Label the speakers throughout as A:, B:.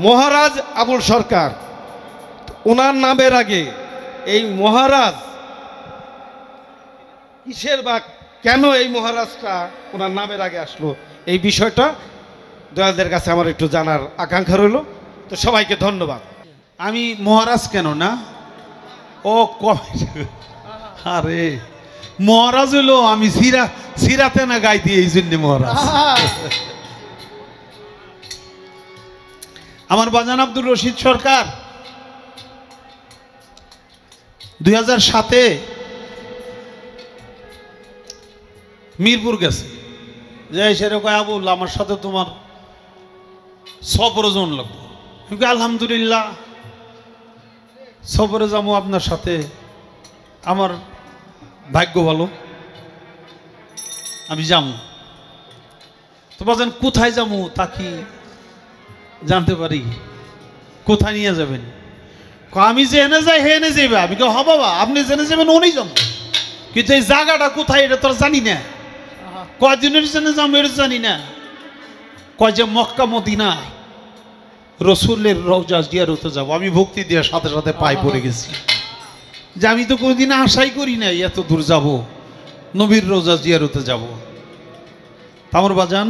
A: মহারাজ আবুল সরকার, ওনার নামের আগে এই মহারাজ কিসের বা কেন এই মহারাজটা ওনার নামের আগে আসলো, এই বিষয়টা দয়ালদের কাছে আমার একটু জানার আকাঙ্ক্ষা রইল। তো সবাইকে ধন্যবাদ।
B: আমি মহারাজ কেন না, ও আরে মহারাজ হলো আমি সিরাতে না গাই দিয়ে, এই জন্য মহারাজ। আমার বাজান আব্দুর রশিদ সরকার 2007-এ মিরপুর গেছে, যাই সেরকম আবুল আমার সাথে তোমার সফরজন লাগবে। আলহামদুলিল্লাহ সফরে যাবো আপনার সাথে, আমার ভাগ্য ভালো, আমি যাবো। তো বাজান কোথায় যাবো তা কি জানতে পারি? কোথায় নিয়ে যাবেন? আমি যে এনে যাই হে এনে যাইবে। আমি হ বাবা, আপনি জেনে যাবেন উনি যাবো, কিন্তু এই জায়গাটা কোথায় এটা তো জানি না, কয়দিনের জন্য যাবো এটা জানি না। কয় যে মক্কা মদিনা রসুলের রওজা জিয়ারতে যাবো। আমি ভক্তি দিয়ে সাথে সাথে পায়ে পড়ে গেছি যে আমি তো কোনোদিন আশাই করি নাই এত দূর যাব, নবীর রওজা জিয়ারতে যাব। আমার বাজান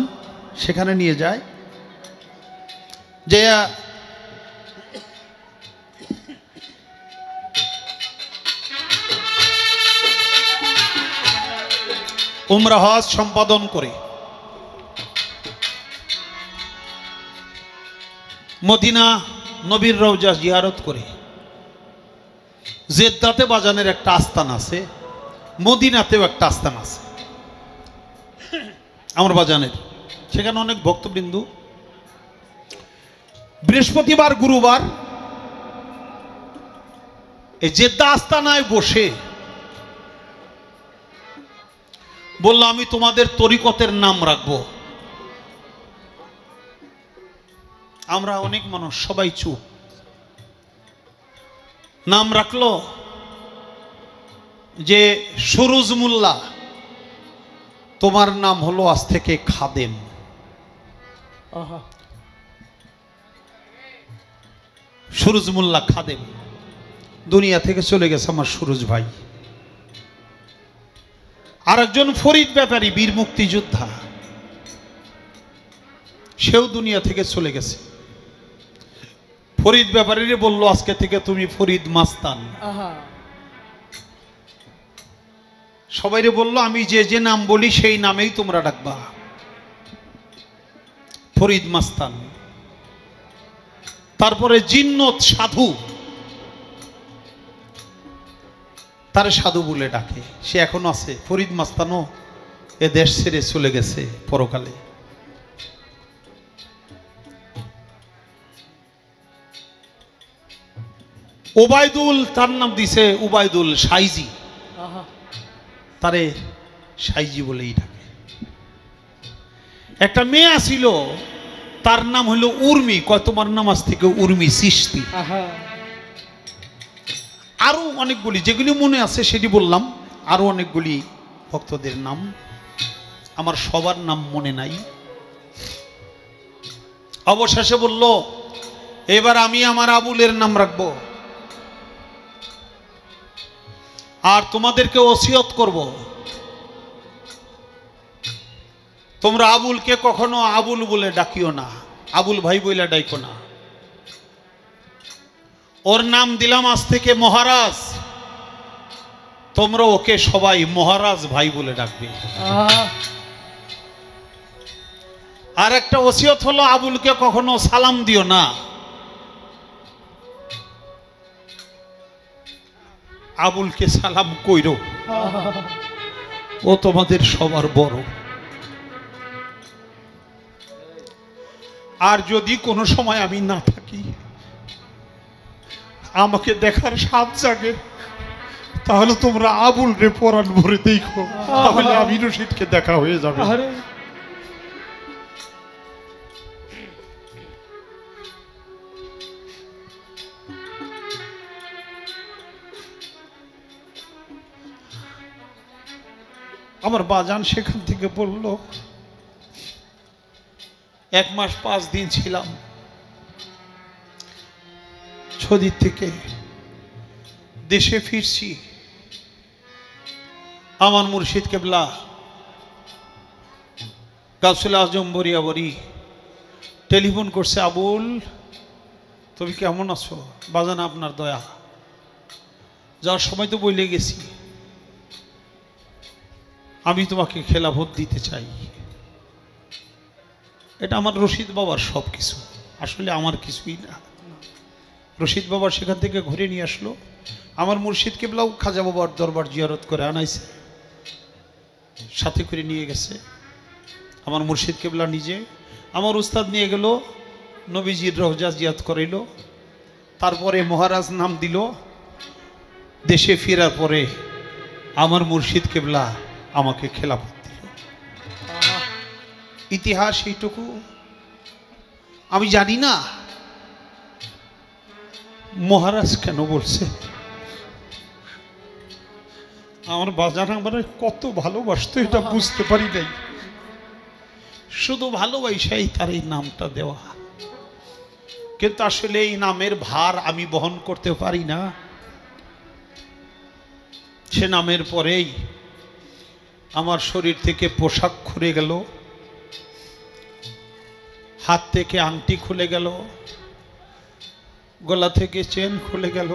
B: সেখানে নিয়ে যায়, যে উমরা হজ সম্পাদন করে মদিনা নবীর রওজা জিয়ারত করে জেদ্দাতে বাজানের একটা আস্থান আছে, মদিনাতেও একটা আস্থান আছে আমার বাজানের। সেখানে অনেক ভক্তবৃন্দ বৃহস্পতিবার গুরুবার এই জেদ্দা আস্তানায় বসে বলল আমি তোমাদের তরিকতের নাম রাখবো। আমরা অনেক মানুষ সবাই চুপ, নাম রাখলো যে সুরুজ মোল্লা, তোমার নাম হলো আজ থেকে খাদেম। সুরুজ মোল্লা খাদেম, দুনিয়া থেকে চলে গেছে আমার সুরুজ ভাই। আরেকজন ফরিদ ব্যাপারী, বীর মুক্তিযোদ্ধা, সেও দুনিয়া থেকে চলে গেছে। ফরিদ ব্যাপারীরে বললো আজকে থেকে তুমি ফরিদ মাস্তান। সবাইরে বললো আমি যে যে নাম বলি সেই নামেই তোমরা ডাকবা, ফরিদ মাস্তান। তারপরে জিন্নত সাধু, তারে সাধু বলে ডাকে, সে এখনো আছে। ফরিদ মাস্তানও এ দেশ ছেড়ে চলে গেছে পরকালে। ওবায়দুল, তার নাম দিছে ওবায়দুল সাইজি, তারে সাইজি বলেই ডাকে। একটা মেয়ে আসিল, তার নাম হলো উর্মি। কয় তোমার নাম আজ থেকে উর্মি চিশতি। আরো অনেকগুলি যেগুলি মনে আছে সেটি বললাম, আরো অনেকগুলি ভক্তদের নাম আমার সবার নাম মনে নাই। অবশেষে বলল এবার আমি আমার আবুলের নাম রাখবো, আর তোমাদেরকে ওসিয়ত করব তোমরা আবুলকে কখনো আবুল বলে ডাকিও না, আবুল ভাই বলে ডাইকো না। ওর নাম দিলাম আজ থেকে মহারাজ, তোমরা ওকে সবাই মহারাজ ভাই বলে ডাকবে। আর একটা ওসিয়ত হলো আবুলকে কখনো সালাম দিও না, আবুলকে সালাম কইরো, ও তোমাদের সবার বড়। আর যদি কোনো সময় আমি না থাকি, আমাকে দেখার স্বাদ জাগে, তাহলে তোমরা আবুল রে পরাণ ভরে দেখো, তাহলে আমি রশিদকে দেখা হয়ে যাবে। আমার বাজান সেখান থেকে বলল 1 মাস 5 দিন ছিলাম, সৌদি থেকে দেশে ফিরছি, আমার মুর্শিদ কেবলা গাউসুল আজম বরিয়াবরি টেলিফোন করছে, আবুল তুমি কেমন আছো? বাজান আপনার দয়া, যাওয়ার সময় তো বলে গেছি আমি তোমাকে খেলাফত দিতে চাই। এটা আমার রশিদ বাবার সব কিছু, আসলে আমার কিছুই না। রশিদ বাবার সেখান থেকে ঘুরে নিয়ে আসলো, আমার মুর্শিদ কেবলাও খাজা বাবার দরবার জিয়ারত করে আনাইছে, সাথে করে নিয়ে গেছে। আমার মুর্শিদ কেবলা নিজে, আমার উস্তাদ নিয়ে গেল, নবীজির রওজা জিয়ারত করাইল, তারপরে মহারাজ নাম দিল। দেশে ফেরার পরে আমার মুর্শিদ কেবলা আমাকে খেলাফত দিল। ইতিহাস এইটুকু, আমি জানি না মহারাজ কেন বলছে। আমার বাজার আমার কত ভালোবাসতো এটা বুঝতে পারি নাই, শুধু ভালোবাসাই তার এই নামটা দেওয়া, কিন্তু আসলে এই নামের ভার আমি বহন করতে পারি না। সে নামের পরেই আমার শরীর থেকে পোশাক খুলে গেল, হাত থেকে আংটি খুলে গেল, গলা থেকে চেন খুলে গেল,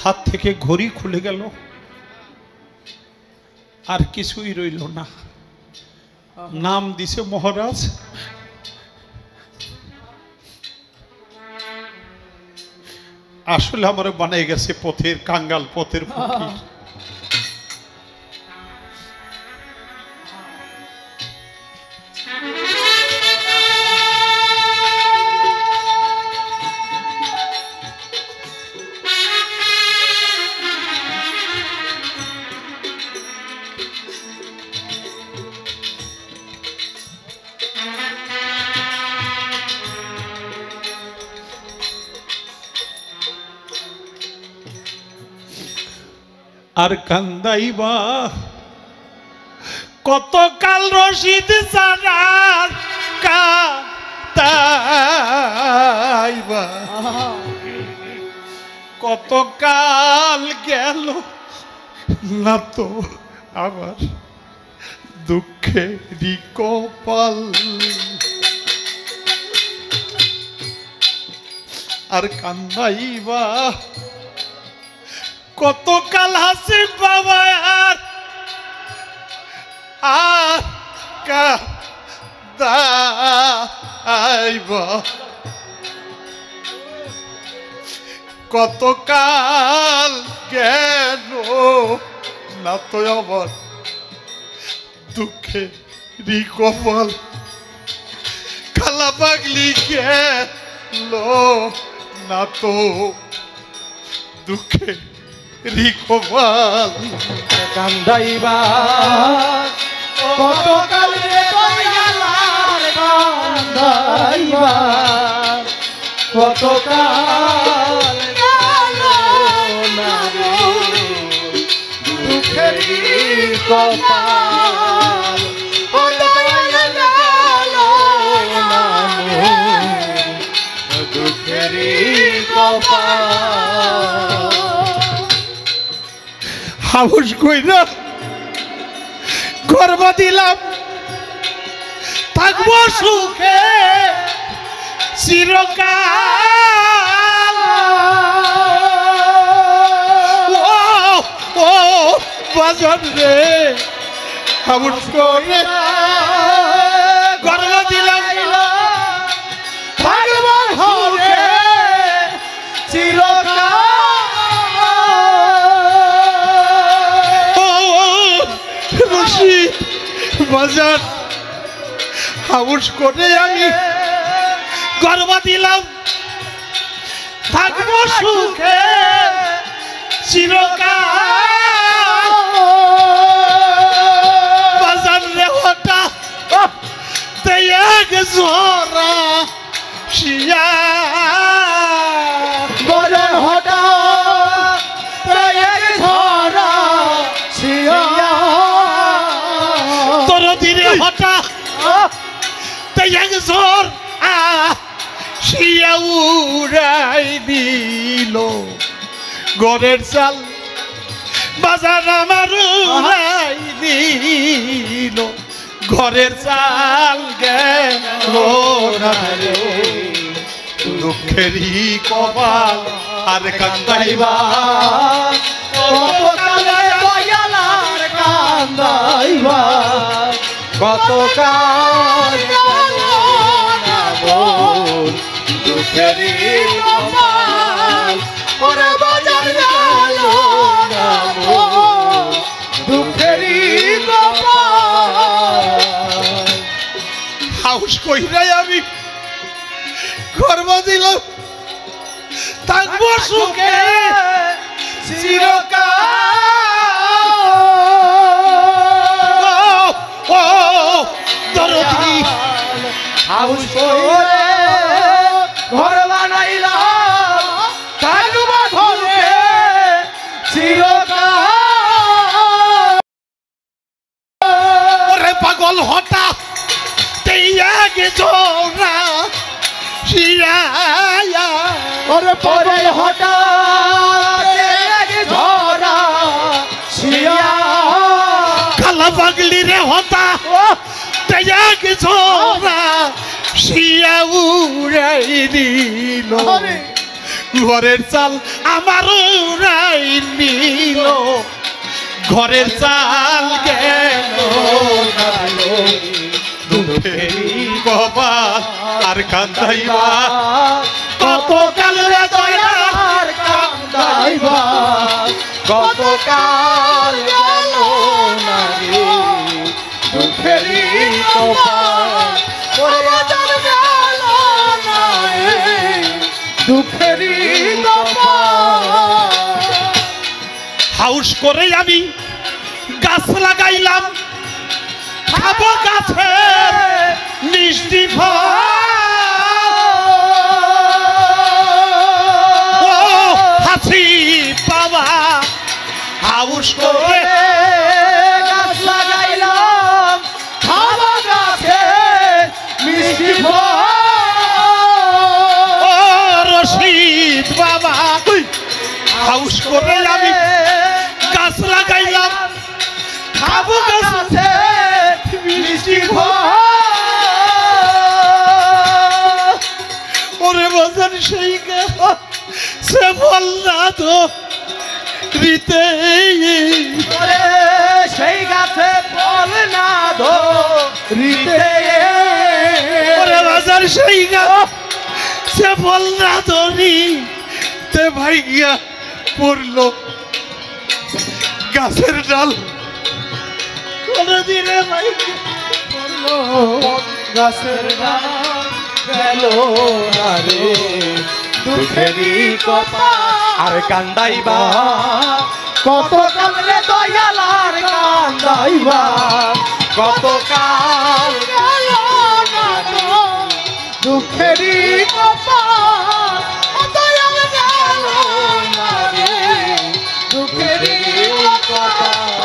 B: হাত থেকে ঘড়ি খুলে গেল, আর কিছুই রইল না। নাম দিছে মহারাজ। আসলে আমার বানাই গেছে পথের কাঙ্গাল, পথের ফকির। আর কান্দাইবা কতকাল রশিদ সারার কান্দাইবা, কতকাল গেল না তো আমার দুঃখেরই কপাল। আর কান্দাইবা কতকাল হাসি বাবা, আর কাঁদাইবা কতকাল গেল না তো আমার দুঃখেরই কপাল। খালা পাগলি গেল না তো দুঃখে রিকপাল।
C: কান্দাইবা কতকাল কান্দাইবা কতকাল দুঃখের কপাল, দুঃখের কপাল।
B: হাউস কইরা গর্ব দিলাম, থাকবো সুখে চিরকাল। ও বাজার রে, হাউস করে গর্ব দিলাম, থাকবো সুখে চিরকাল। বাজার হাউস করে আমি গর্ব দিলাম, থাকবো সুখে চিরকাল। বাজার রে হটা এক জোরা শিয়া,
C: বাজার হটা এক ঝরা শিয়া,
B: দিনে হঠাৎ এক জোর শিয়া উড়াই দিল ঘরের চাল বাজার আমার উড়াই দিল ঘরের চাল গেল না রে দুঃখেরই কপাল আর কান্দাইবা
C: কতকালে দয়ালার কান্দাইবা কতকাল দুঃখেরই কপাল ওরে বাজার গেল না দুঃখেরই কপাল
B: হাউস কইরাই আমি গর্ব দিলাম থাকবো সুখে
C: চিরকাল
B: ও দরদি
C: হাউস করে ঘর বানাইলাম থাকবা ঘরে চিরকাল
B: ওরে পাগল হঠাৎ তেইয়াগে জোরা শিয়া
C: ওরে পরে হঠাৎ ঝরা শিয়া
B: কালা পাগলি রে হতা তেইয়াগে জোরা শিয়া উড়াই দিল ঘরের চাল আমার উড়াই নিল ঘরের চাল গেল দুঃখেরই কপাল আর কান্দাইবা কতকাল রে দয়ার
C: কান্দাইবা কতকাল গেল না রে দুঃখেরই কপাল ওরে বাজার গেল না রে দুঃখেরই কপাল
B: হাউস করে আমি গাছ লাগাইলাম খাবো গাছে মিষ্টি ফল ও হাসি বাবা হাউস করে
C: গাছ লাগাইলাম খাওয়া গাছে মিষ্টি ফল
B: ও রশিদ বাবা হাউস করে আমি গাছ লাগাইলাম খাবো গাছে
C: মিষ্টি ফল
B: ওরে বাজার সেই সে বল না তো রীতে
C: ওরে সেই গাছে ফল না ধো রিতে
B: ওরে বাজার সেই সে বল না ধরি তে ভাইয়া পড়লো গাছের ডাল ওরে দিনে ভাই
C: গাছের ডাল গেল না রে দুঃখেরই কপাল আর কান্দাইবা কতকাল রে দয়ালার কান্দাইবা কতকাল গেল না রে দুঃখেরই কপাল দয়াল গেল না রে দুঃখেরই কপাল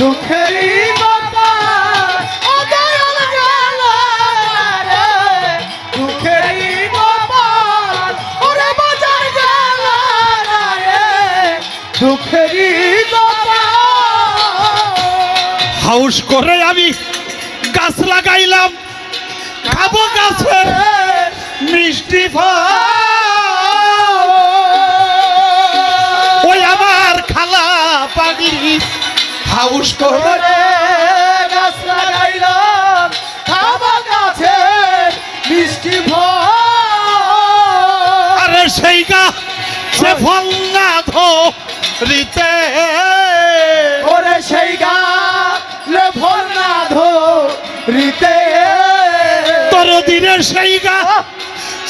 C: দুঃখেরই কপাল ও দয়াল গেল রে দুঃখেরই কপাল ওরে বাজার গেল রে দুঃখেরই কপাল
B: হাউস করে আমি গাছ লাগাইলাম খাবো গাছে মিষ্টি ফল ওই আমার খালা পাগলি হাউস করে
C: গাছ লাগাইলাম খাওয়া গাছ
B: সে ফল না ধরিতে
C: ওরে সেই গালে ফল না ধরিতে
B: তোর দিনের সেই গা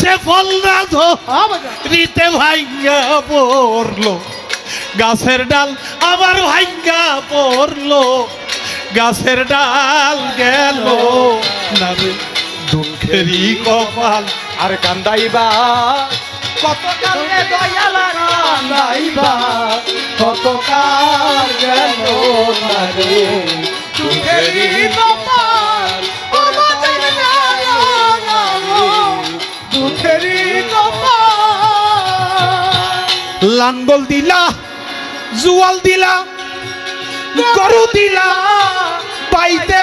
B: সে ফল না ধরিতে ভাইঙ্গা পড়লো গাছের ডাল আবার ভাইঙ্গা পড়লো গাছের ডাল গেল না রে দুঃখেরই কপাল
C: আর কান্দাইবা কত কালে দয়ালা কান্দাইবা কত কাল গেল না রে দুঃখেরই কপাল ও বাজার গেল না রে দুঃখেরই কপাল
B: লাঙ্গল দিলা জুয়াল দিলা গরু দিলা পাইতে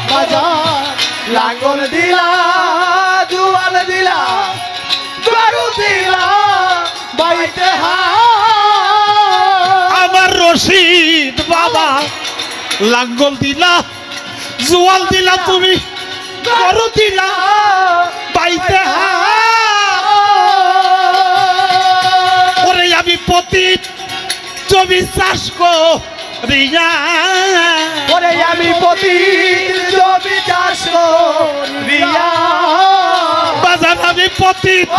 C: বাজার লাঙ্গল দিলা জুয়াল দিলা গরু দিলা বাইতে
B: আমার রশিদ বাবা লাঙ্গল দিলা জুয়াল দিলা তুমি গরু দিলা পাইতে ওরে আমি পতিত জমি চাষ করিয়া
C: ওরে আমি প্রতি জমি চাষ করিয়া
B: বাজার আমি পতিত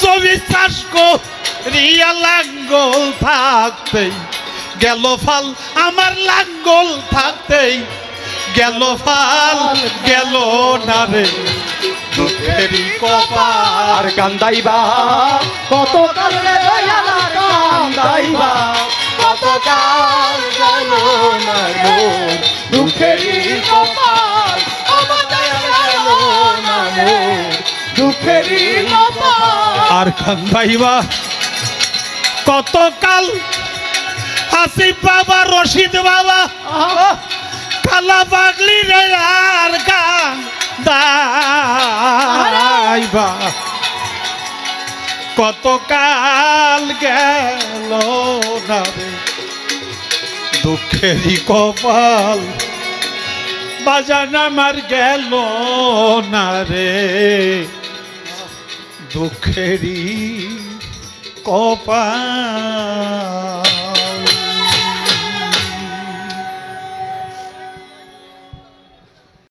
B: জমি চাষ করিয়া লাঙ্গল থাকতেই গেল ফাল আমার লাঙ্গল থাকতেই গেল ফাল গেল না রে দুঃখেরই কপাল
C: আর কান্দাইবা কত কালে দয়ালা কান্দাইবা কত কাল গেল না গো দুঃখেরই কপাল আমাদের গেল না গো দুঃখেরই কপাল
B: আর কান্দাইবা কতকাল আসিফ বাবা রশিদ বাবা কালা পাগলি রে আর কান্দাইবা কতকাল গেল না রে দুঃখেরই কপাল বাজান আমার গেল না রে দুঃখেরই কপাল